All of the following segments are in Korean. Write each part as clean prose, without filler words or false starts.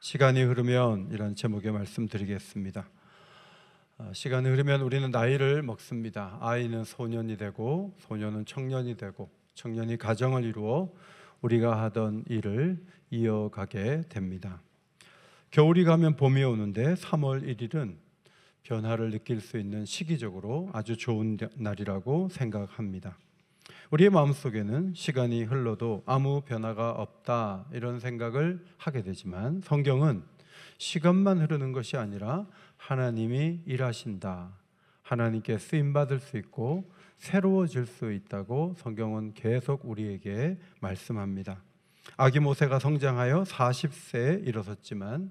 시간이 흐르면 이런 제목의 말씀드리겠습니다. 시간이 흐르면 우리는 나이를 먹습니다. 아이는 소년이 되고 소년은 청년이 되고 청년이 가정을 이루어 우리가 하던 일을 이어가게 됩니다. 겨울이 가면 봄이 오는데 3월 1일은 변화를 느낄 수 있는 시기적으로 아주 좋은 날이라고 생각합니다. 우리의 마음속에는 시간이 흘러도 아무 변화가 없다 이런 생각을 하게 되지만 성경은 시간만 흐르는 것이 아니라 하나님이 일하신다, 하나님께 쓰임받을 수 있고 새로워질 수 있다고 성경은 계속 우리에게 말씀합니다. 아기 모세가 성장하여 40세에 이르렀지만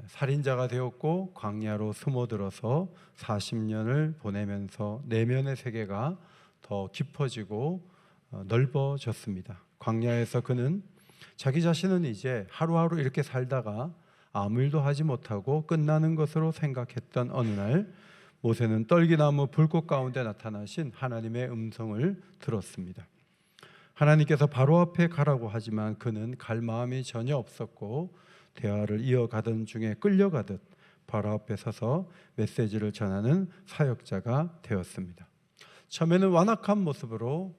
살인자가 되었고 광야로 숨어들어서 40년을 보내면서 내면의 세계가 더 깊어지고 넓어졌습니다. 광야에서 그는 자기 자신은 이제 하루하루 이렇게 살다가 아무 일도 하지 못하고 끝나는 것으로 생각했던 어느 날 모세는 떨기나무 불꽃 가운데 나타나신 하나님의 음성을 들었습니다. 하나님께서 바로 앞에 가라고 하지만 그는 갈 마음이 전혀 없었고 대화를 이어가던 중에 끌려가듯 바로 앞에 서서 메시지를 전하는 사역자가 되었습니다. 처음에는 완악한 모습으로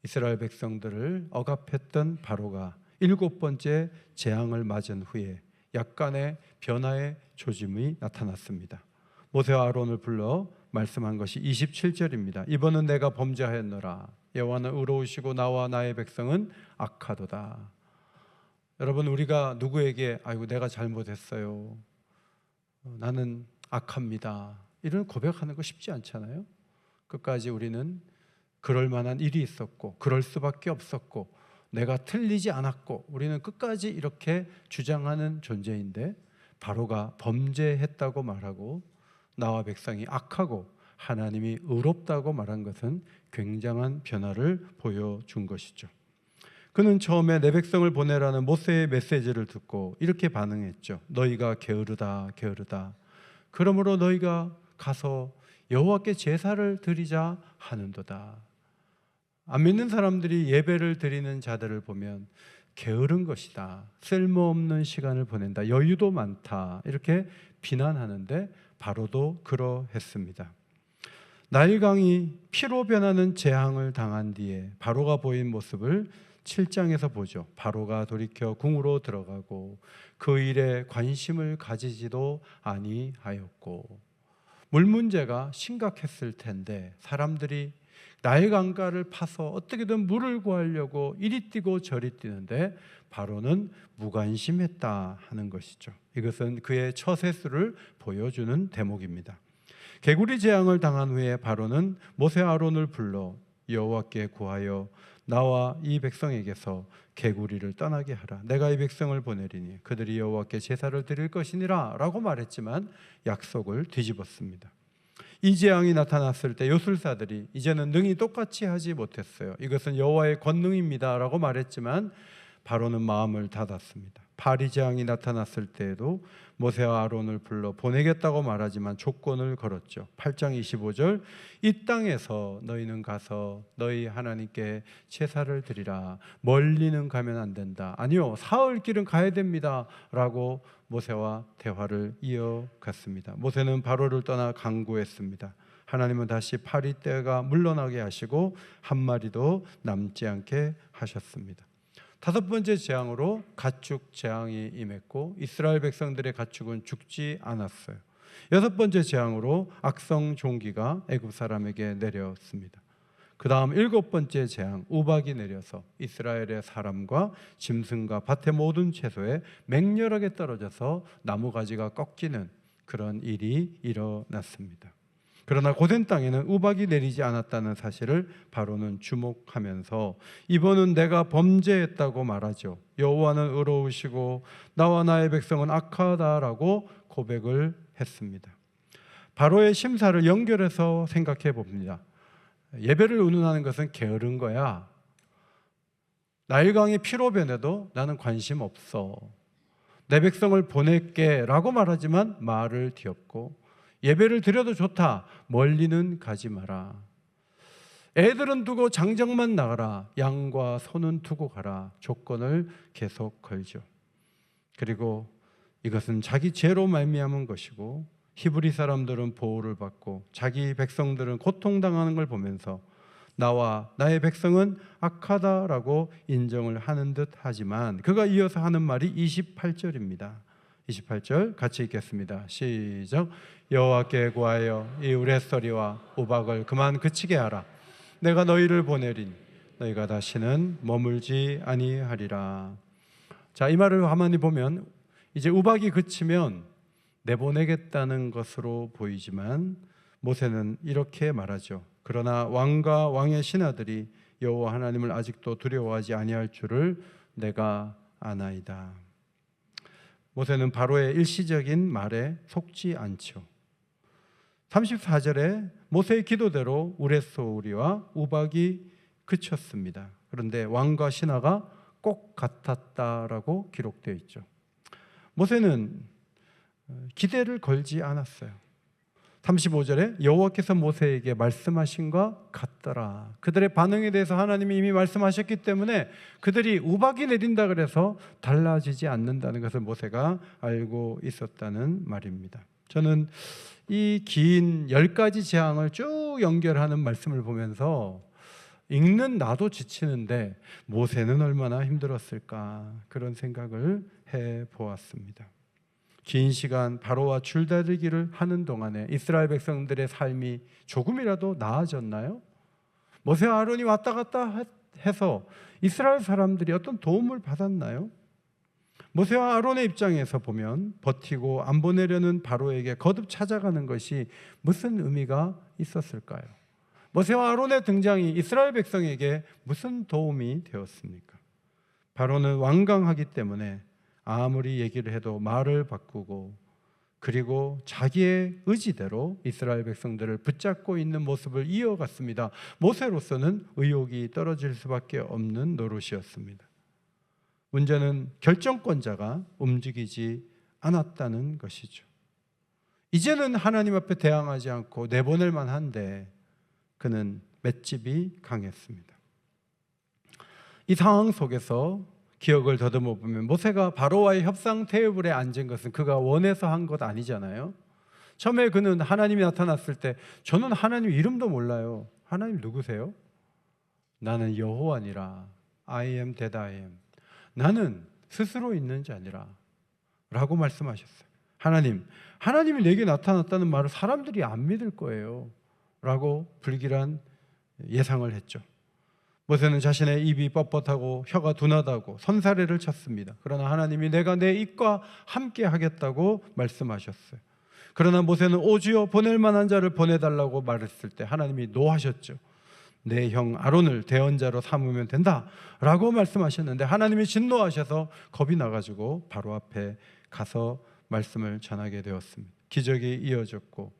이스라엘 백성들을 억압했던 바로가 7번째 재앙을 맞은 후에 약간의 변화의 조짐이 나타났습니다. 모세와 아론을 불러 말씀한 것이 27절입니다. 이번은 내가 범죄하였노라. 여호와는 의로우시고 나와 나의 백성은 악하도다. 여러분, 우리가 누구에게 아이고 내가 잘못했어요, 나는 악합니다, 이런 고백하는 거 쉽지 않잖아요. 끝까지 우리는 그럴 만한 일이 있었고 그럴 수밖에 없었고 내가 틀리지 않았고 우리는 끝까지 이렇게 주장하는 존재인데 바로가 범죄했다고 말하고 나와 백성이 악하고 하나님이 의롭다고 말한 것은 굉장한 변화를 보여준 것이죠. 그는 처음에 내 백성을 보내라는 모세의 메시지를 듣고 이렇게 반응했죠. 너희가 게으르다 게으르다. 그러므로 너희가 가서 여호와께 제사를 드리자 하는도다. 안 믿는 사람들이 예배를 드리는 자들을 보면 게으른 것이다, 쓸모없는 시간을 보낸다, 여유도 많다 이렇게 비난하는데 바로도 그러했습니다. 나일강이 피로 변하는 재앙을 당한 뒤에 바로가 보인 모습을 7장에서 보죠. 바로가 돌이켜 궁으로 들어가고 그 일에 관심을 가지지도 아니하였고, 물 문제가 심각했을 텐데 사람들이 나일강가를 파서 어떻게든 물을 구하려고 이리 뛰고 저리 뛰는데 바로는 무관심했다 하는 것이죠. 이것은 그의 처세수를 보여주는 대목입니다. 개구리 재앙을 당한 후에 바로는 모세 아론을 불러 여호와께 구하여 나와 이 백성에게서 개구리를 떠나게 하라. 내가 이 백성을 보내리니 그들이 여호와께 제사를 드릴 것이니라 라고 말했지만 약속을 뒤집었습니다. 이 재앙이 나타났을 때 요술사들이 이제는 능히 똑같이 하지 못했어요. 이것은 여호와의 권능입니다 라고 말했지만 바로는 마음을 닫았습니다. 파리 재앙이 나타났을 때에도 모세와 아론을 불러 보내겠다고 말하지만 조건을 걸었죠. 8장 25절 이 땅에서 너희는 가서 너희 하나님께 제사를 드리라. 멀리는 가면 안 된다. 아니요, 사흘 길은 가야 됩니다 라고 모세와 대화를 이어갔습니다. 모세는 바로를 떠나 강구했습니다. 하나님은 다시 파리 떼가 물러나게 하시고 한 마리도 남지 않게 하셨습니다. 5번째 재앙으로 가축 재앙이 임했고 이스라엘 백성들의 가축은 죽지 않았어요. 6번째 재앙으로 악성 종기가 애굽 사람에게 내렸습니다. 그 다음 7번째 재앙, 우박이 내려서 이스라엘의 사람과 짐승과 밭의 모든 채소에 맹렬하게 떨어져서 나무가지가 꺾이는 그런 일이 일어났습니다. 그러나 고센 땅에는 우박이 내리지 않았다는 사실을 바로는 주목하면서 이번은 내가 범죄했다고 말하죠. 여호와는 의로우시고 나와 나의 백성은 악하다라고 고백을 했습니다. 바로의 심사를 연결해서 생각해 봅니다. 예배를 의논하는 것은 게으른 거야. 나일강이 피로 변해도 나는 관심 없어. 내 백성을 보낼게 라고 말하지만 말을 뒤엎고 예배를 드려도 좋다, 멀리는 가지 마라. 애들은 두고 장정만 나가라. 양과 소는 두고 가라. 조건을 계속 걸죠. 그리고 이것은 자기 죄로 말미암은 것이고 히브리 사람들은 보호를 받고 자기 백성들은 고통당하는 걸 보면서 나와 나의 백성은 악하다라고 인정을 하는 듯 하지만 그가 이어서 하는 말이 28절입니다. 28절 같이 읽겠습니다. 시작. 여호와께 구하여 이 우레소리와 우박을 그만 그치게 하라. 내가 너희를 보내리니 너희가 다시는 머물지 아니하리라. 자, 이 말을 가만히 보면 이제 우박이 그치면 내보내겠다는 것으로 보이지만 모세는 이렇게 말하죠. 그러나 왕과 왕의 신하들이 여호와 하나님을 아직도 두려워하지 아니할 줄을 내가 아나이다. 모세는 바로의 일시적인 말에 속지 않죠. 34절에 모세의 기도대로 우레소리와 우박이 그쳤습니다. 그런데 왕과 신하가 꼭 같았다라고 기록되어 있죠. 모세는 기대를 걸지 않았어요. 35절에 여호와께서 모세에게 말씀하신과 같더라. 그들의 반응에 대해서 하나님이 이미 말씀하셨기 때문에 그들이 우박이 내린다 그래서 달라지지 않는다는 것을 모세가 알고 있었다는 말입니다. 저는 이 긴 10가지 재앙을 쭉 연결하는 말씀을 보면서 읽는 나도 지치는데 모세는 얼마나 힘들었을까 그런 생각을 해보았습니다. 긴 시간 바로와 줄다리기를 하는 동안에 이스라엘 백성들의 삶이 조금이라도 나아졌나요? 모세와 아론이 왔다 갔다 해서 이스라엘 사람들이 어떤 도움을 받았나요? 모세와 아론의 입장에서 보면 버티고 안 보내려는 바로에게 거듭 찾아가는 것이 무슨 의미가 있었을까요? 모세와 아론의 등장이 이스라엘 백성에게 무슨 도움이 되었습니까? 바로는 완강하기 때문에 아무리 얘기를 해도 말을 바꾸고 그리고 자기의 의지대로 이스라엘 백성들을 붙잡고 있는 모습을 이어갔습니다. 모세로서는 의욕이 떨어질 수밖에 없는 노릇이었습니다. 문제는 결정권자가 움직이지 않았다는 것이죠. 이제는 하나님 앞에 대항하지 않고 내보낼 만한데 그는 맷집이 강했습니다. 이 상황 속에서 기억을 더듬어 보면 모세가 바로와의 협상 테이블에 앉은 것은 그가 원해서 한 것 아니잖아요. 처음에 그는 하나님이 나타났을 때 저는 하나님 이름도 몰라요. 하나님 누구세요? 나는 여호와니라. I am that I am. 나는 스스로 있는 자니라 라고 말씀하셨어요. 하나님이 내게 나타났다는 말을 사람들이 안 믿을 거예요 라고 불길한 예상을 했죠. 모세는 자신의 입이 뻣뻣하고 혀가 둔하다고 손사래를 쳤습니다. 그러나 하나님이 내가 내 입과 함께 하겠다고 말씀하셨어요. 그러나 모세는 오 주여 보낼 만한 자를 보내달라고 말했을 때 하나님이 노하셨죠. 내 형 아론을 대언자로 삼으면 된다 라고 말씀하셨는데 하나님이 진노하셔서 겁이 나가지고 바로 앞에 가서 말씀을 전하게 되었습니다. 기적이 이어졌고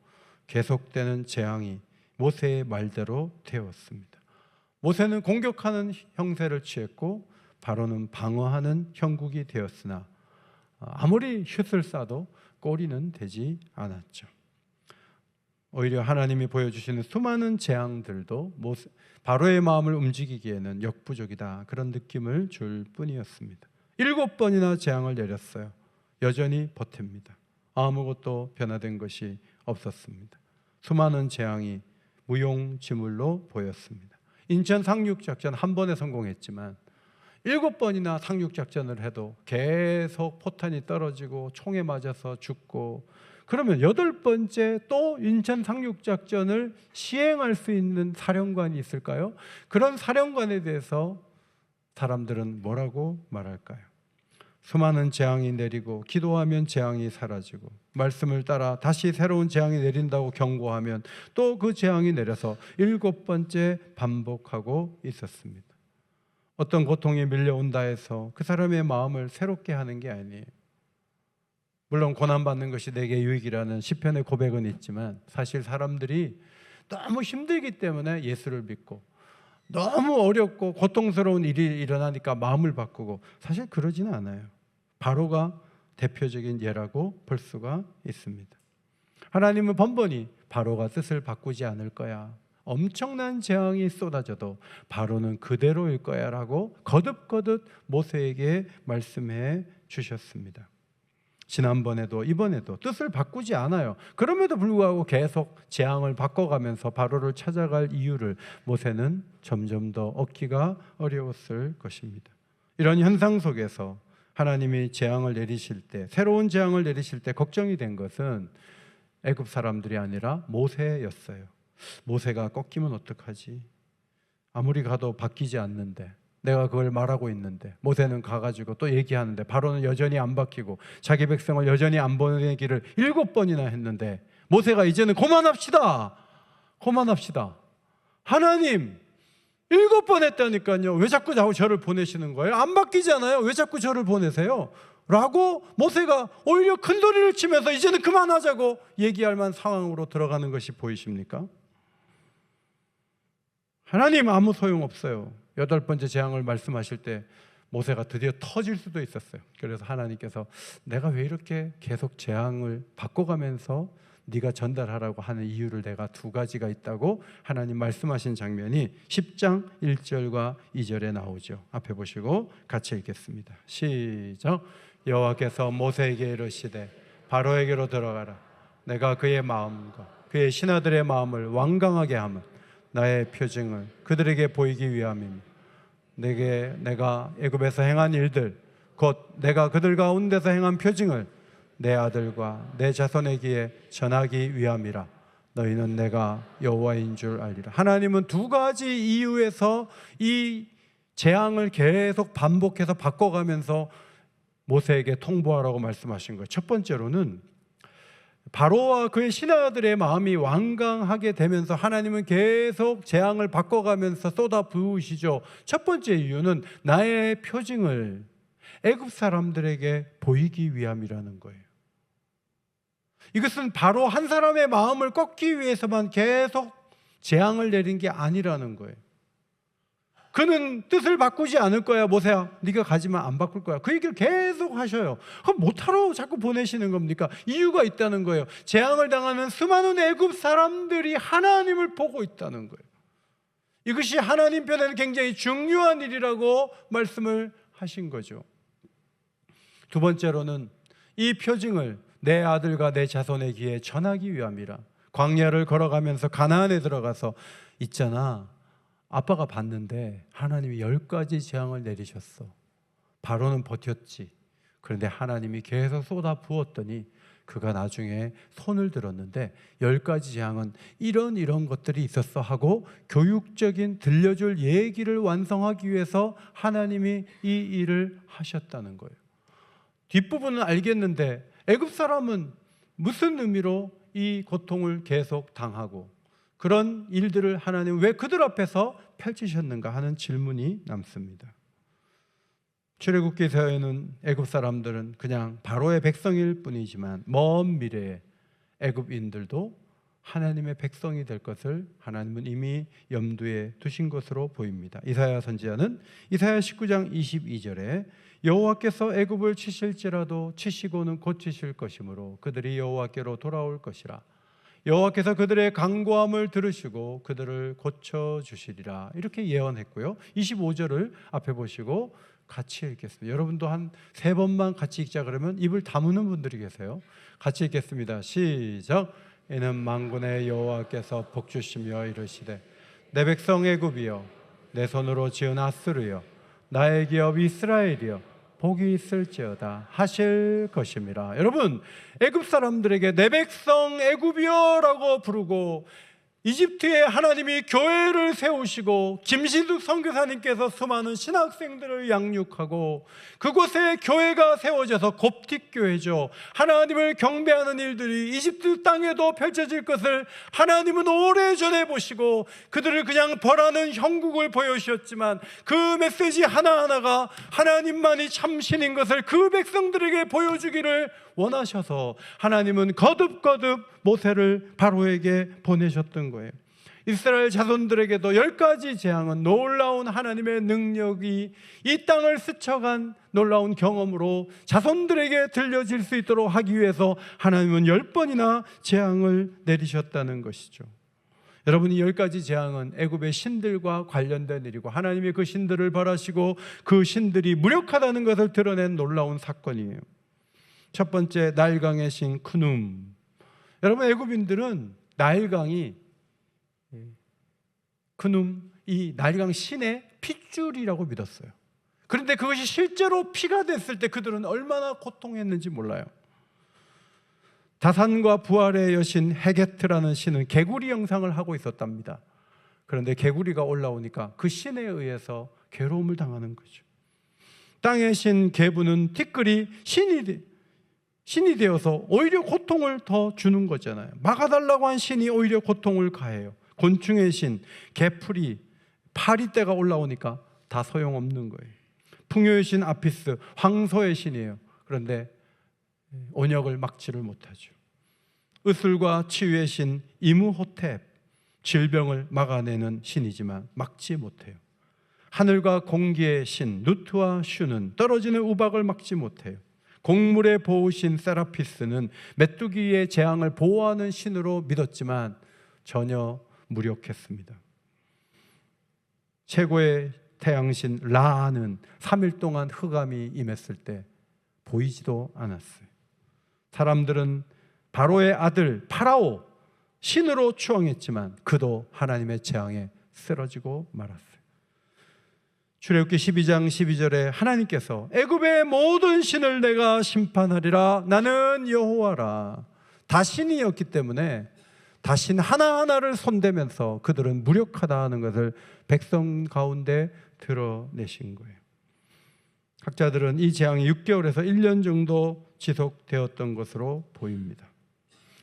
계속되는 재앙이 모세의 말대로 되었습니다. 모세는 공격하는 형세를 취했고 바로는 방어하는 형국이 되었으나 아무리 슛을 쏴도 골이는 되지 않았죠. 오히려 하나님이 보여주시는 수많은 재앙들도 바로의 마음을 움직이기에는 역부족이다 그런 느낌을 줄 뿐이었습니다. 7번이나 재앙을 내렸어요. 여전히 버팁니다. 아무것도 변화된 것이 없었습니다. 수많은 재앙이 무용지물로 보였습니다. 인천 상륙작전 한 번에 성공했지만 7번이나 상륙작전을 해도 계속 포탄이 떨어지고 총에 맞아서 죽고 그러면 8번째 또 인천 상륙작전을 시행할 수 있는 사령관이 있을까요? 그런 사령관에 대해서 사람들은 뭐라고 말할까요? 수많은 재앙이 내리고 기도하면 재앙이 사라지고 말씀을 따라 다시 새로운 재앙이 내린다고 경고하면 또 그 재앙이 내려서 7번째 반복하고 있었습니다. 어떤 고통이 밀려온다 해서 그 사람의 마음을 새롭게 하는 게 아니에요. 물론 고난받는 것이 내게 유익이라는 시편의 고백은 있지만 사실 사람들이 너무 힘들기 때문에 예수를 믿고 너무 어렵고 고통스러운 일이 일어나니까 마음을 바꾸고 사실 그러지는 않아요. 바로가 대표적인 예라고 볼 수가 있습니다. 하나님은 번번이 바로가 뜻을 바꾸지 않을 거야. 엄청난 재앙이 쏟아져도 바로는 그대로일 거야 라고 거듭거듭 모세에게 말씀해 주셨습니다. 지난번에도 이번에도 뜻을 바꾸지 않아요. 그럼에도 불구하고 계속 재앙을 바꿔가면서 바로를 찾아갈 이유를 모세는 점점 더 얻기가 어려웠을 것입니다. 이런 현상 속에서 하나님이 재앙을 내리실 때, 새로운 재앙을 내리실 때 걱정이 된 것은 애굽 사람들이 아니라 모세였어요. 모세가 꺾이면 어떡하지? 아무리 가도 바뀌지 않는데, 내가 그걸 말하고 있는데, 모세는 가가지고 또 얘기하는데 바로는 여전히 안 바뀌고 자기 백성을 여전히 안 보내기를 7번이나 했는데, 모세가 이제는 그만합시다. 하나님 7번 했다니까요. 왜 자꾸 저를 보내시는 거예요? 안 바뀌잖아요. 왜 자꾸 저를 보내세요? 라고 모세가 오히려 큰 소리를 치면서 이제는 그만하자고 얘기할 만한 상황으로 들어가는 것이 보이십니까? 하나님 아무 소용없어요. 8번째 재앙을 말씀하실 때 모세가 드디어 터질 수도 있었어요. 그래서 하나님께서 내가 왜 이렇게 계속 재앙을 바꿔가면서 네가 전달하라고 하는 이유를 내가 2가지가 있다고 하나님 말씀하신 장면이 10장 1절과 2절에 나오죠. 앞에 보시고 같이 읽겠습니다. 시작. 여호와께서 모세에게 이르시되 바로에게로 들어가라. 내가 그의 마음과 그의 신하들의 마음을 완강하게 하면 나의 표징을 그들에게 보이기 위함이며 내가 애굽에서 행한 일들 곧 내가 그들 가운데서 행한 표징을 내 아들과 내 자손에게 전하기 위함이라. 너희는 내가 여호와인 줄 알리라. 하나님은 2가지 이유에서 이 재앙을 계속 반복해서 바꿔가면서 모세에게 통보하라고 말씀하신 거예요. 첫 번째로는 바로와 그의 신하들의 마음이 완강하게 되면서 하나님은 계속 재앙을 바꿔가면서 쏟아 부으시죠. 첫 번째 이유는 나의 표징을 애굽 사람들에게 보이기 위함이라는 거예요. 이것은 바로 한 사람의 마음을 꺾기 위해서만 계속 재앙을 내린 게 아니라는 거예요. 그는 뜻을 바꾸지 않을 거야. 모세야, 네가 가지만 안 바꿀 거야. 그 얘기를 계속 하셔요. 그럼 못하러 자꾸 보내시는 겁니까? 이유가 있다는 거예요. 재앙을 당하는 수많은 애굽 사람들이 하나님을 보고 있다는 거예요. 이것이 하나님 편에는 굉장히 중요한 일이라고 말씀을 하신 거죠. 2번째로는 이 표징을 내 아들과 내 자손의 귀에 전하기 위함이라. 광야를 걸어가면서 가나안에 들어가서 있잖아, 아빠가 봤는데 하나님이 10가지 재앙을 내리셨어. 바로는 버텼지. 그런데 하나님이 계속 쏟아 부었더니 그가 나중에 손을 들었는데 10가지 재앙은 이런 것들이 있었어 하고 교육적인 들려줄 얘기를 완성하기 위해서 하나님이 이 일을 하셨다는 거예요. 뒷부분은 알겠는데 애굽 사람은 무슨 의미로 이 고통을 계속 당하고 그런 일들을 하나님 왜 그들 앞에서 펼치셨는가 하는 질문이 남습니다. 출애굽기서에는 애굽 사람들은 그냥 바로의 백성일 뿐이지만 먼 미래에 애굽인들도 하나님의 백성이 될 것을 하나님은 이미 염두에 두신 것으로 보입니다. 이사야 선지자는 이사야 19장 22절에 여호와께서 애굽을 치실지라도 치시고는 고치실 것이므로 그들이 여호와께로 돌아올 것이라. 여호와께서 그들의 간구함을 들으시고 그들을 고쳐주시리라. 이렇게 예언했고요. 25절을 앞에 보시고 같이 읽겠습니다. 여러분도 한 3번만 같이 읽자 그러면 입을 다무는 분들이 계세요. 같이 읽겠습니다. 시작. 이는 만군의 여호와께서 복주시며 이르시되 내 백성 애굽이여 내 손으로 지은 아스르여 나의 기업 이스라엘이여 복이 있을지어다 하실 것임이라. 여러분, 애굽 사람들에게 내 백성 애굽이여라고 부르고 이집트에 하나님이 교회를 세우시고 김신숙 선교사님께서 수많은 신학생들을 양육하고 그곳에 교회가 세워져서 koptik교회죠. 하나님을 경배하는 일들이 이집트 땅에도 펼쳐질 것을 하나님은 오래전에 보시고 그들을 그냥 벌하는 형국을 보여주셨지만 그 메시지 하나하나가 하나님만이 참신인 것을 그 백성들에게 보여주기를 원하셔서 하나님은 거듭거듭 모세를 바로에게 보내셨던 거예요. 이스라엘 자손들에게도 10가지 재앙은 놀라운 하나님의 능력이 이 땅을 스쳐간 놀라운 경험으로 자손들에게 들려질 수 있도록 하기 위해서 하나님은 10번이나 재앙을 내리셨다는 것이죠. 여러분, 이 10가지 재앙은 애굽의 신들과 관련된 일이고 하나님이 그 신들을 벌하시고 그 신들이 무력하다는 것을 드러낸 놀라운 사건이에요. 첫 번째, 나일강의 신 크눔. 여러분, 애굽인들은 나일강이 크눔, 이 나일강 신의 핏줄이라고 믿었어요. 그런데 그것이 실제로 피가 됐을 때 그들은 얼마나 고통했는지 몰라요. 다산과 부활의 여신 헤게트라는 신은 개구리 형상을 하고 있었답니다. 그런데 개구리가 올라오니까 그 신에 의해서 괴로움을 당하는 거죠. 땅의 신 게부는 티끌이 신이 되어서 오히려 고통을 더 주는 거잖아요. 막아달라고 한 신이 오히려 고통을 가해요. 곤충의 신 개풀이 파리떼가 올라오니까 다 소용없는 거예요. 풍요의 신 아피스, 황소의 신이에요. 그런데 온역을 막지를 못하죠. 의술과 치유의 신 이무호텝, 질병을 막아내는 신이지만 막지 못해요. 하늘과 공기의 신 누트와 슈는 떨어지는 우박을 막지 못해요. 곡물의 보호신 세라피스는 메뚜기의 재앙을 보호하는 신으로 믿었지만 전혀 무력했습니다. 최고의 태양신 라는 3일 동안 흑암이 임했을 때 보이지도 않았어요. 사람들은 바로의 아들 파라오 신으로 추앙했지만 그도 하나님의 재앙에 쓰러지고 말았어요. 출애굽기 12장 12절에 하나님께서 애굽의 모든 신을 내가 심판하리라. 나는 여호와라. 다신이었기 때문에 다신 하나하나를 손대면서 그들은 무력하다는 것을 백성 가운데 드러내신 거예요. 학자들은 이 재앙이 6개월에서 1년 정도 지속되었던 것으로 보입니다.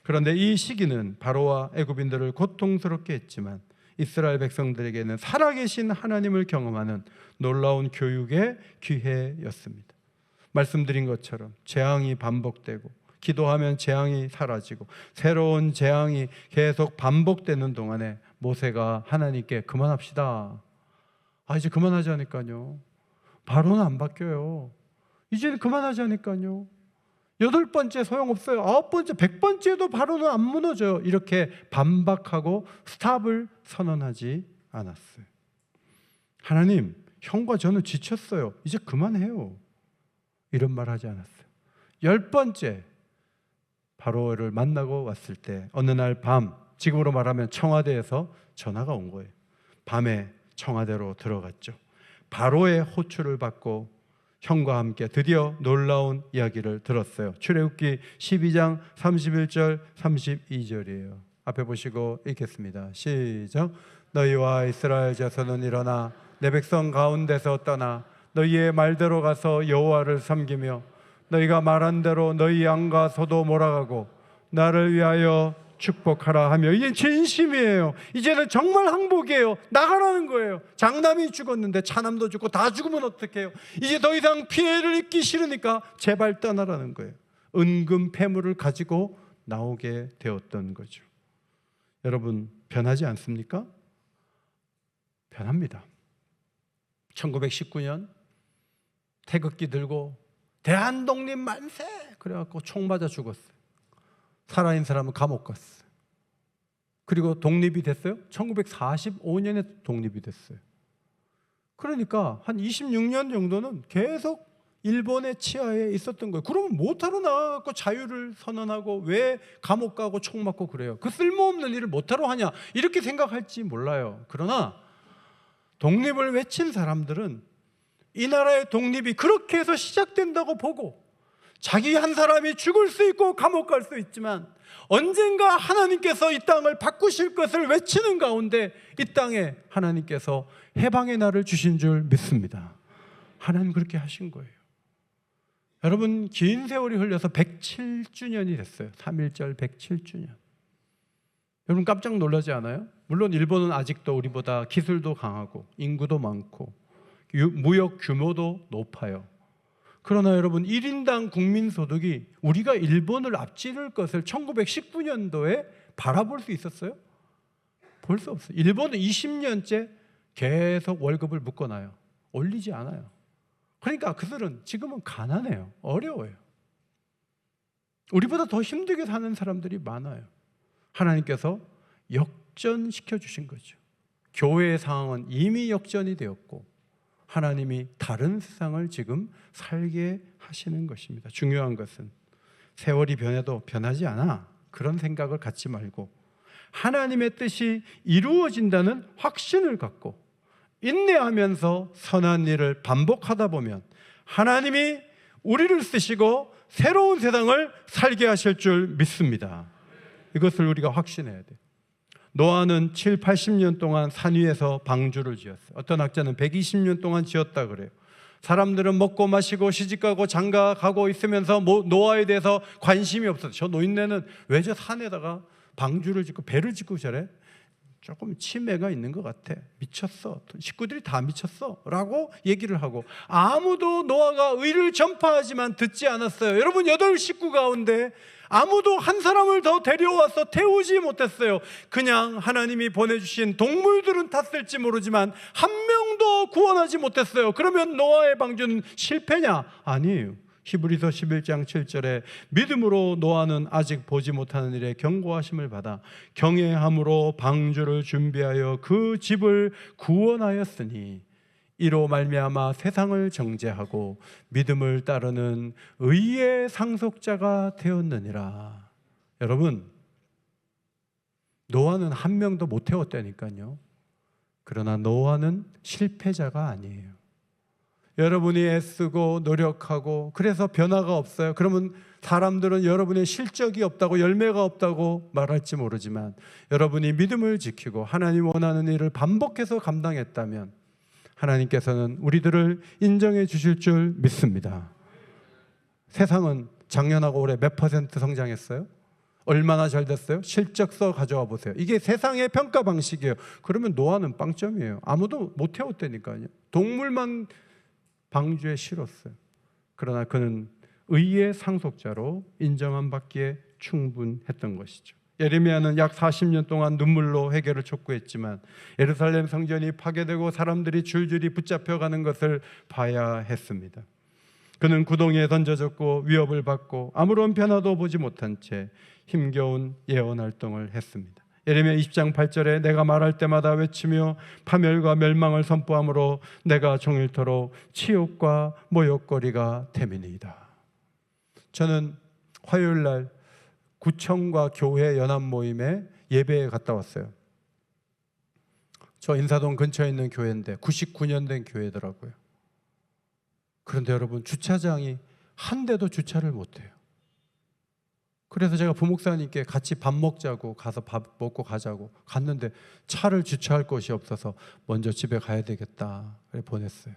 그런데 이 시기는 바로와 애굽인들을 고통스럽게 했지만 이스라엘 백성들에게는 살아계신 하나님을 경험하는 놀라운 교육의 기회였습니다. 말씀드린 것처럼 재앙이 반복되고 기도하면 재앙이 사라지고 새로운 재앙이 계속 반복되는 동안에 모세가 하나님께 그만합시다. 이제 그만하자니까요. 바로는 안 바뀌어요. 이제는 그만하자니까요. 8번째 소용없어요. 9번째, 100번째도 바로는 안 무너져요. 이렇게 반박하고 스탑을 선언하지 않았어요. 하나님, 형과 저는 지쳤어요. 이제 그만해요. 이런 말 하지 않았어요. 10번째 바로를 만나고 왔을 때 어느 날 밤, 지금으로 말하면 청와대에서 전화가 온 거예요. 밤에 청와대로 들어갔죠. 바로의 호출을 받고 형과 함께 드디어 놀라운 이야기를 들었어요. 출애굽기 12장 31절 32절이에요. 앞에 보시고 읽겠습니다. 시작. 너희와 이스라엘 자손은 일어나 내 백성 가운데서 떠나 너희의 말대로 가서 여호와를 섬기며 너희가 말한 대로 너희 양과 소도 몰아가고 나를 위하여 축복하라 하며. 이게 진심이에요. 이제는 정말 항복이에요. 나가라는 거예요. 장남이 죽었는데 차남도 죽고 다 죽으면 어떡해요? 이제 더 이상 피해를 입기 싫으니까 제발 떠나라는 거예요. 은금 패물을 가지고 나오게 되었던 거죠. 여러분, 변하지 않습니까? 변합니다. 1919년 태극기 들고 대한독립 만세! 그래갖고 총 맞아 죽었어요. 살아있는 사람은 감옥 갔어요. 그리고 독립이 됐어요? 1945년에 독립이 됐어요. 그러니까 한 26년 정도는 계속 일본의 치하에 있었던 거예요. 그러면 못하러 나가고 자유를 선언하고 왜 감옥 가고 총 맞고 그래요? 그 쓸모없는 일을 못하러 하냐? 이렇게 생각할지 몰라요. 그러나 독립을 외친 사람들은 이 나라의 독립이 그렇게 해서 시작된다고 보고 자기 한 사람이 죽을 수 있고 감옥 갈 수 있지만 언젠가 하나님께서 이 땅을 바꾸실 것을 외치는 가운데 이 땅에 하나님께서 해방의 날을 주신 줄 믿습니다. 하나님 그렇게 하신 거예요. 여러분, 긴 세월이 흘려서 107주년이 됐어요. 3.1절 107주년. 여러분 깜짝 놀라지 않아요? 물론 일본은 아직도 우리보다 기술도 강하고 인구도 많고 무역 규모도 높아요. 그러나 여러분, 1인당 국민소득이 우리가 일본을 앞지를 것을 1919년도에 바라볼 수 있었어요? 볼 수 없어요. 일본은 20년째 계속 월급을 묶어놔요. 올리지 않아요. 그러니까 그들은 지금은 가난해요. 어려워요. 우리보다 더 힘들게 사는 사람들이 많아요. 하나님께서 역전시켜 주신 거죠. 교회의 상황은 이미 역전이 되었고 하나님이 다른 세상을 지금 살게 하시는 것입니다. 중요한 것은 세월이 변해도 변하지 않아. 그런 생각을 갖지 말고 하나님의 뜻이 이루어진다는 확신을 갖고 인내하면서 선한 일을 반복하다 보면 하나님이 우리를 쓰시고 새로운 세상을 살게 하실 줄 믿습니다. 이것을 우리가 확신해야 돼요. 노아는 7, 80년 동안 산 위에서 방주를 지었어요. 어떤 학자는 120년 동안 지었다 그래요. 사람들은 먹고 마시고 시집가고 장가가고 있으면서 노아에 대해서 관심이 없었어요. 저 노인네는 왜 저 산에다가 방주를 짓고 배를 짓고 저래? 조금 치매가 있는 것 같아. 미쳤어. 식구들이 다 미쳤어 라고 얘기를 하고, 아무도 노아가 의를 전파하지만 듣지 않았어요. 여러분, 8식구 가운데 아무도 한 사람을 더 데려와서 태우지 못했어요. 그냥 하나님이 보내주신 동물들은 탔을지 모르지만 한 명도 구원하지 못했어요. 그러면 노아의 방주는 실패냐? 아니에요. 히브리서 11장 7절에 믿음으로 노아는 아직 보지 못하는 일에 경고하심을 받아 경외함으로 방주를 준비하여 그 집을 구원하였으니 이로 말미암아 세상을 정죄하고 믿음을 따르는 의의 상속자가 되었느니라. 여러분, 노아는 한 명도 못 태웠다니까요. 그러나 노아는 실패자가 아니에요. 여러분이 애쓰고 노력하고 그래서 변화가 없어요. 그러면 사람들은 여러분의 실적이 없다고, 열매가 없다고 말할지 모르지만 여러분이 믿음을 지키고 하나님 원하는 일을 반복해서 감당했다면 하나님께서는 우리들을 인정해 주실 줄 믿습니다. 세상은 작년하고 올해 몇 퍼센트 성장했어요? 얼마나 잘 됐어요? 실적서 가져와 보세요. 이게 세상의 평가 방식이에요. 그러면 노아는 빵점이에요. 아무도 못 태웠다니까요. 동물만 방주에 실었어요. 그러나 그는 의의 상속자로 인정함 받기에 충분했던 것이죠. 예레미야는 약 40년 동안 눈물로 회개를 촉구했지만 예루살렘 성전이 파괴되고 사람들이 줄줄이 붙잡혀가는 것을 봐야 했습니다. 그는 구덩이에 던져졌고 위협을 받고 아무런 변화도 보지 못한 채 힘겨운 예언 활동을 했습니다. 예레미야 20장 8절에 내가 말할 때마다 외치며 파멸과 멸망을 선포함으로 내가 종일토록 치욕과 모욕거리가 됨이니이다. 저는 화요일 날 구청과 교회 연합 모임에 예배에 갔다 왔어요. 저 인사동 근처에 있는 교회인데 99년 된 교회더라고요. 그런데 여러분, 주차장이 한 대도 주차를 못해요. 그래서 제가 부목사님께 같이 밥 먹자고 가서 밥 먹고 가자고 갔는데 차를 주차할 곳이 없어서 먼저 집에 가야 되겠다 그래 보냈어요.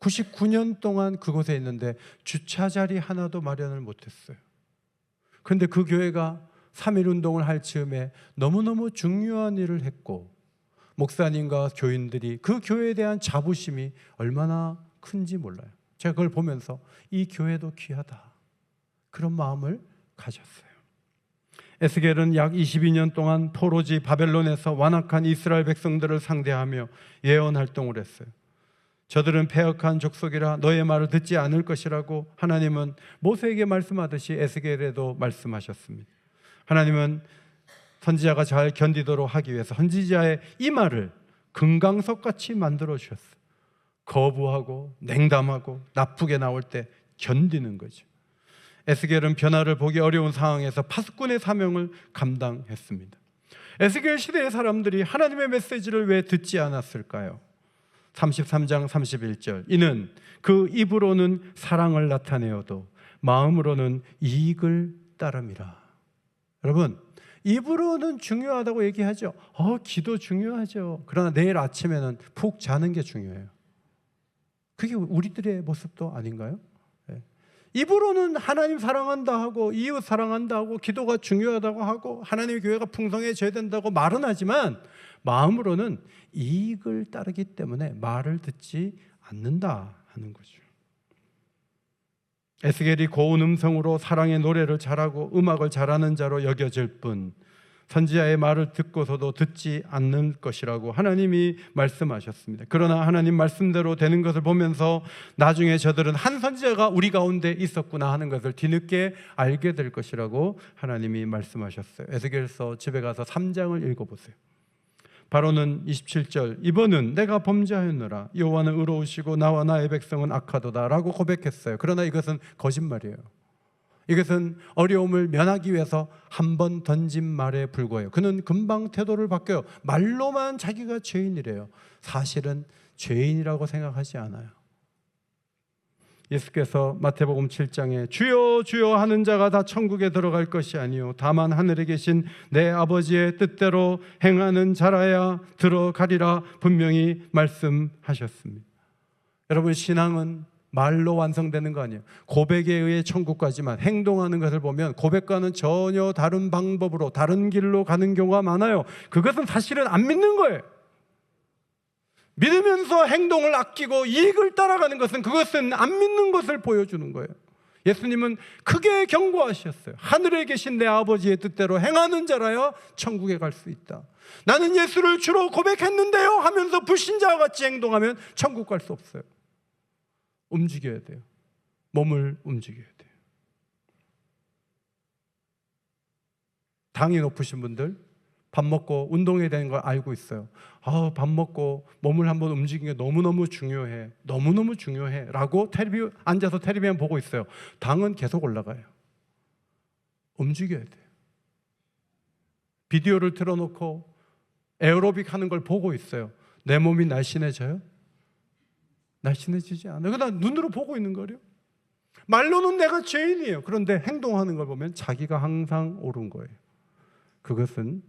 99년 동안 그곳에 있는데 주차 자리 하나도 마련을 못했어요. 그런데 그 교회가 3.1 운동을 할 즈음에 너무너무 중요한 일을 했고 목사님과 교인들이 그 교회에 대한 자부심이 얼마나 큰지 몰라요. 제가 그걸 보면서 이 교회도 귀하다 그런 마음을 가졌어요. 에스겔은 약 22년 동안 포로지 바벨론에서 완악한 이스라엘 백성들을 상대하며 예언 활동을 했어요. 저들은 패역한 족속이라 너의 말을 듣지 않을 것이라고 하나님은 모세에게 말씀하듯이 에스겔에도 말씀하셨습니다. 하나님은 선지자가 잘 견디도록 하기 위해서 선지자의 이 말을 금강석같이 만들어 주셨어요. 거부하고 냉담하고 나쁘게 나올 때 견디는 거죠. 에스겔은 변화를 보기 어려운 상황에서 파수꾼의 사명을 감당했습니다. 에스겔 시대의 사람들이 하나님의 메시지를 왜 듣지 않았을까요? 33장 31절 이는 그 입으로는 사랑을 나타내어도 마음으로는 이익을 따름이라. 여러분, 입으로는 중요하다고 얘기하죠. 기도 중요하죠. 그러나 내일 아침에는 푹 자는 게 중요해요. 그게 우리들의 모습도 아닌가요? 입으로는 하나님 사랑한다 하고 이웃 사랑한다 하고 기도가 중요하다고 하고 하나님의 교회가 풍성해져야 된다고 말은 하지만 마음으로는 이익을 따르기 때문에 말을 듣지 않는다 하는 거죠. 에스겔이 고운 음성으로 사랑의 노래를 잘하고 음악을 잘하는 자로 여겨질 뿐 선지자의 말을 듣고서도 듣지 않는 것이라고 하나님이 말씀하셨습니다. 그러나 하나님 말씀대로 되는 것을 보면서 나중에 저들은 한 선지자가 우리 가운데 있었구나 하는 것을 뒤늦게 알게 될 것이라고 하나님이 말씀하셨어요. 에스겔서 집에 가서 3장을 읽어보세요. 바로는 27절 이번은 내가 범죄하였노라 여호와는 의로우시고 나와 나의 백성은 악하도다 라고 고백했어요. 그러나 이것은 거짓말이에요. 이것은 어려움을 면하기 위해서 한 번 던진 말에 불과해요. 그는 금방 태도를 바뀌어요. 말로만 자기가 죄인이래요. 사실은 죄인이라고 생각하지 않아요. 예수께서 마태복음 7장에 주여 주여 하는 자가 다 천국에 들어갈 것이 아니요 다만 하늘에 계신 내 아버지의 뜻대로 행하는 자라야 들어가리라 분명히 말씀하셨습니다. 여러분, 신앙은 말로 완성되는 거 아니에요. 고백에 의해 천국 가지만 행동하는 것을 보면 고백과는 전혀 다른 방법으로 다른 길로 가는 경우가 많아요. 그것은 사실은 안 믿는 거예요. 믿으면서 행동을 아끼고 이익을 따라가는 것은 그것은 안 믿는 것을 보여주는 거예요. 예수님은 크게 경고하셨어요. 하늘에 계신 내 아버지의 뜻대로 행하는 자라야 천국에 갈 수 있다. 나는 예수를 주로 고백했는데요 하면서 불신자와 같이 행동하면 천국 갈 수 없어요. 움직여야 돼요. 몸을 움직여야 돼요. 당이 높으신 분들 밥 먹고 운동해야 되는 걸 알고 있어요. 밥 먹고 몸을 한번 움직이는 게 너무너무 중요해. 너무너무 중요해 라고 앉아서 텔레비전 보고 있어요. 당은 계속 올라가요. 움직여야 돼요. 비디오를 틀어놓고 에어로빅 하는 걸 보고 있어요. 내 몸이 날씬해져요? 날씬해지지 않아요. 그냥 눈으로 보고 있는 거예요. 말로는 내가 죄인이에요. 그런데 행동하는 걸 보면 자기가 항상 옳은 거예요. 그것은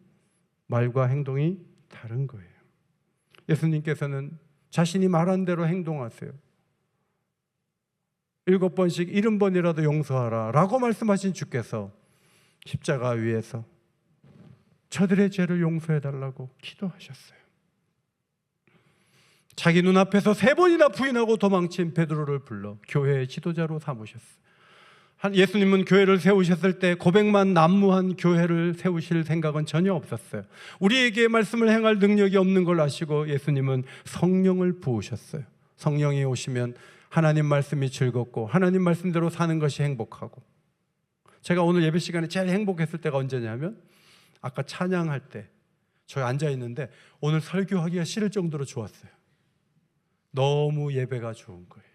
말과 행동이 다른 거예요. 예수님께서는 자신이 말한 대로 행동하세요. 7번씩 70번이라도 용서하라 라고 말씀하신 주께서 십자가 위에서 저들의 죄를 용서해 달라고 기도하셨어요. 자기 눈앞에서 3번이나 부인하고 도망친 베드로를 불러 교회의 지도자로 삼으셨어요. 예수님은 교회를 세우셨을 때 고백만 난무한 교회를 세우실 생각은 전혀 없었어요. 우리에게 말씀을 행할 능력이 없는 걸 아시고 예수님은 성령을 부으셨어요. 성령이 오시면 하나님 말씀이 즐겁고 하나님 말씀대로 사는 것이 행복하고, 제가 오늘 예배 시간에 제일 행복했을 때가 언제냐면 아까 찬양할 때 저희 앉아있는데 오늘 설교하기가 싫을 정도로 좋았어요. 너무 예배가 좋은 거예요.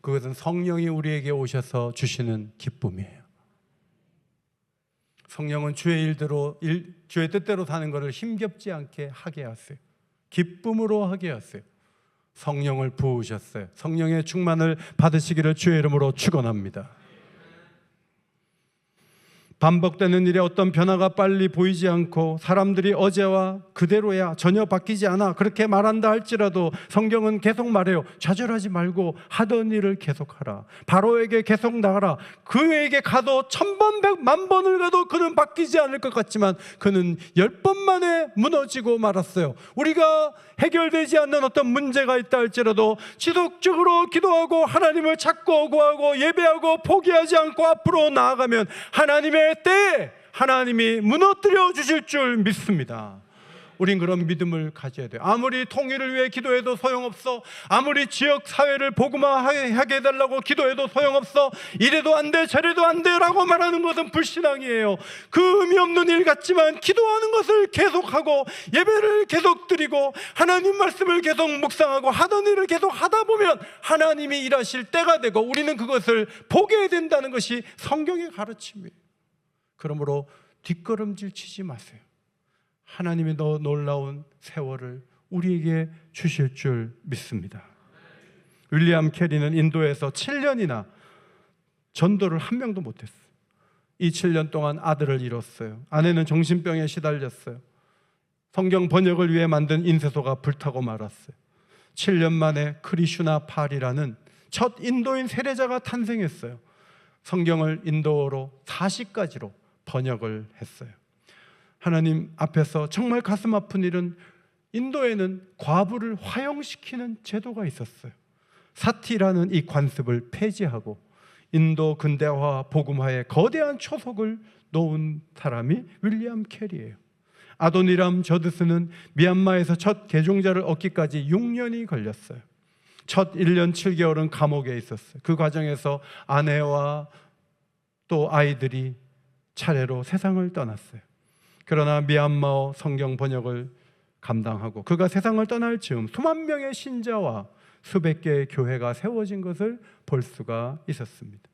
그것은 성령이 우리에게 오셔서 주시는 기쁨이에요. 성령은 주의 뜻대로 사는 것을 힘겹지 않게 하게 하세요. 기쁨으로 하게 하세요. 성령을 부으셨어요. 성령의 충만을 받으시기를 주의 이름으로 축원합니다. 반복되는 일에 어떤 변화가 빨리 보이지 않고 사람들이 어제와 그대로야 전혀 바뀌지 않아 그렇게 말한다 할지라도 성경은 계속 말해요. 좌절하지 말고 하던 일을 계속하라. 바로에게 계속 나가라. 그에게 가도 1000번 100만 번을 가도 그는 바뀌지 않을 것 같지만 그는 10번 만에 무너지고 말았어요. 우리가 해결되지 않는 어떤 문제가 있다 할지라도 지속적으로 기도하고 하나님을 찾고 구하고 예배하고 포기하지 않고 앞으로 나아가면 하나님의 때에 하나님이 무너뜨려 주실 줄 믿습니다. 우린 그런 믿음을 가져야 돼요. 아무리 통일을 위해 기도해도 소용없어. 아무리 지역 사회를 복음화하게 해달라고 기도해도 소용없어. 이래도 안 돼 저래도 안 돼 라고 말하는 것은 불신앙이에요. 그 의미 없는 일 같지만 기도하는 것을 계속하고 예배를 계속 드리고 하나님 말씀을 계속 묵상하고 하던 일을 계속 하다 보면 하나님이 일하실 때가 되고 우리는 그것을 보게 된다는 것이 성경의 가르침이에요. 그러므로 뒷걸음질 치지 마세요. 하나님이 더 놀라운 세월을 우리에게 주실 줄 믿습니다. 윌리엄 캐리는 인도에서 7년이나 전도를 한 명도 못했어요. 이 7년 동안 아들을 잃었어요. 아내는 정신병에 시달렸어요. 성경 번역을 위해 만든 인쇄소가 불타고 말았어요. 7년 만에 크리슈나 팔이라는 첫 인도인 세례자가 탄생했어요. 성경을 인도어로 40가지로 번역을 했어요. 하나님 앞에서 정말 가슴 아픈 일은 인도에는 과부를 화형시키는 제도가 있었어요. 사티라는 이 관습을 폐지하고 인도 근대화와 복음화에 거대한 초석을 놓은 사람이 윌리엄 캐리예요. 아도니람 저드스는 미얀마에서 첫 개종자를 얻기까지 6년이 걸렸어요. 첫 1년 7개월은 감옥에 있었어요. 그 과정에서 아내와 또 아이들이 차례로 세상을 떠났어요. 그러나 미얀마어 성경 번역을 감당하고 그가 세상을 떠날 즈음 수만 명의 신자와 수백 개의 교회가 세워진 것을 볼 수가 있었습니다.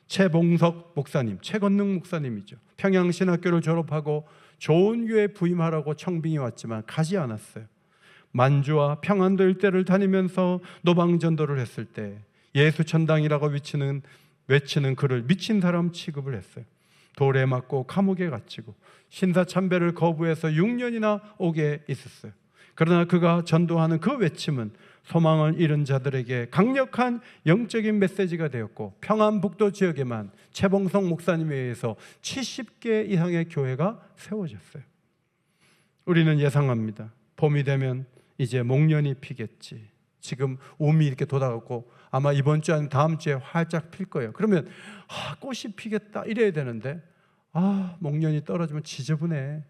최봉석 목사님, 최건능 목사님이죠. 평양신학교를 졸업하고 좋은 교회 부임하라고 청빙이 왔지만 가지 않았어요. 만주와 평안도 일대를 다니면서 노방전도를 했을 때 예수천당이라고 외치는 그를 미친 사람 취급을 했어요. 돌에 맞고 감옥에 갇히고 신사참배를 거부해서 6년이나 오게 있었어요. 그러나 그가 전도하는 그 외침은 소망을 잃은 자들에게 강력한 영적인 메시지가 되었고, 평안북도 지역에만 최봉석 목사님에 의해서 70개 이상의 교회가 세워졌어요. 우리는 예상합니다. 봄이 되면 이제 목련이 피겠지. 지금 움이 이렇게 돋아갖고 아마 이번 주 아니면 다음 주에 활짝 필 거예요. 그러면 꽃이 피겠다 이래야 되는데 목련이 떨어지면 지저분해.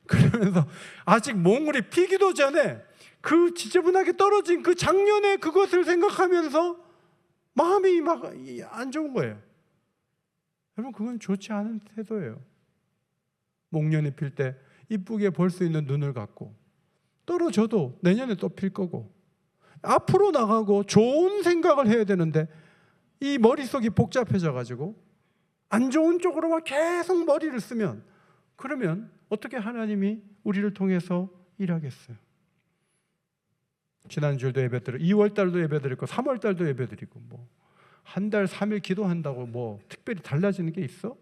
그러면서 아직 몽울이 피기도 전에 그 지저분하게 떨어진 그 작년에 그것을 생각하면서 마음이 막 안 좋은 거예요. 여러분, 그건 좋지 않은 태도예요. 목련이 필 때 이쁘게 볼 수 있는 눈을 갖고 떨어져도 내년에 또 필 거고 앞으로 나가고 좋은 생각을 해야 되는데 이 머릿속이 복잡해져 가지고 안 좋은 쪽으로만 계속 머리를 쓰면, 그러면 어떻게 하나님이 우리를 통해서 일하겠어요? 지난주에도 예배드리고 2월달도 예배드리고 3월달도 예배드리고 한 달 3일 기도한다고 특별히 달라지는 게 있어?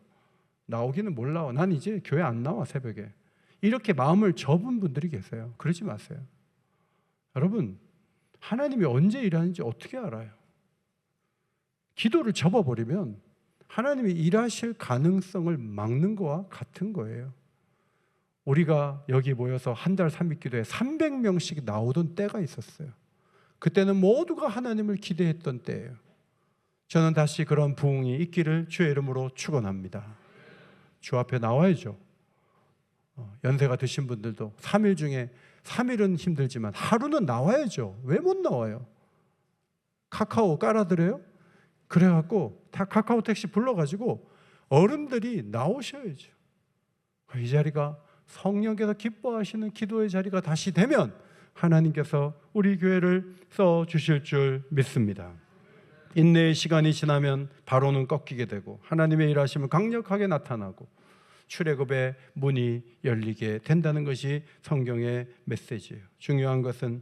나오기는 못 나와. 난 이제 교회 안 나와 새벽에. 이렇게 마음을 접은 분들이 계세요. 그러지 마세요. 여러분, 하나님이 언제 일하는지 어떻게 알아요? 기도를 접어버리면 하나님이 일하실 가능성을 막는 거와 같은 거예요. 우리가 여기 모여서 한 달 3일 기도에 300명씩 나오던 때가 있었어요. 그때는 모두가 하나님을 기대했던 때예요. 저는 다시 그런 부흥이 있기를 주의 이름으로 축원합니다. 주 앞에 나와야죠. 연세가 드신 분들도 3일 중에 3일은 힘들지만 하루는 나와야죠. 왜 못 나와요? 카카오 깔아드려요? 그래갖고 다 카카오 택시 불러가지고 어른들이 나오셔야죠. 이 자리가 성령께서 기뻐하시는 기도의 자리가 다시 되면 하나님께서 우리 교회를 써주실 줄 믿습니다. 인내의 시간이 지나면 바로는 꺾이게 되고 하나님의 일하심은 강력하게 나타나고 출애굽의 문이 열리게 된다는 것이 성경의 메시지예요. 중요한 것은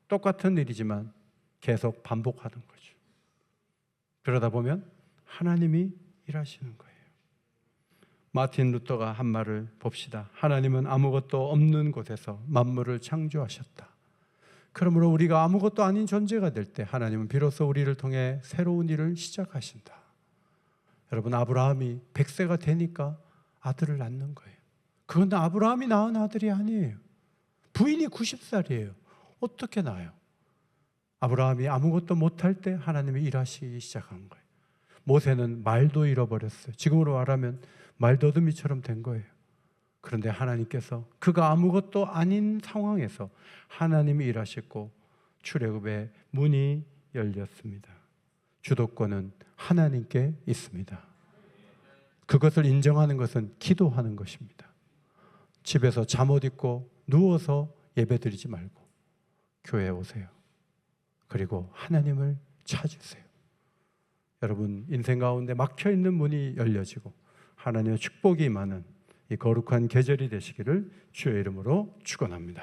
똑같은 일이지만 계속 반복하는 거죠. 그러다 보면 하나님이 일하시는 거예요. 마틴 루터가 한 말을 봅시다. 하나님은 아무것도 없는 곳에서 만물을 창조하셨다. 그러므로 우리가 아무것도 아닌 존재가 될 때 하나님은 비로소 우리를 통해 새로운 일을 시작하신다. 여러분, 아브라함이 100세가 되니까 아들을 낳는 거예요. 그건 아브라함이 낳은 아들이 아니에요. 부인이 90살이에요. 어떻게 낳아요? 아브라함이 아무것도 못할 때 하나님이 일하시기 시작한 거예요. 모세는 말도 잃어버렸어요. 지금으로 말하면 말더듬이처럼 된 거예요. 그런데 하나님께서 그가 아무것도 아닌 상황에서 하나님이 일하셨고 출애굽의 문이 열렸습니다. 주도권은 하나님께 있습니다. 그것을 인정하는 것은 기도하는 것입니다. 집에서 잠옷 입고 누워서 예배드리지 말고 교회에 오세요. 그리고 하나님을 찾으세요. 여러분, 인생 가운데 막혀있는 문이 열려지고 하나님의 축복이 임하는 이 거룩한 계절이 되시기를 주의 이름으로 축원합니다.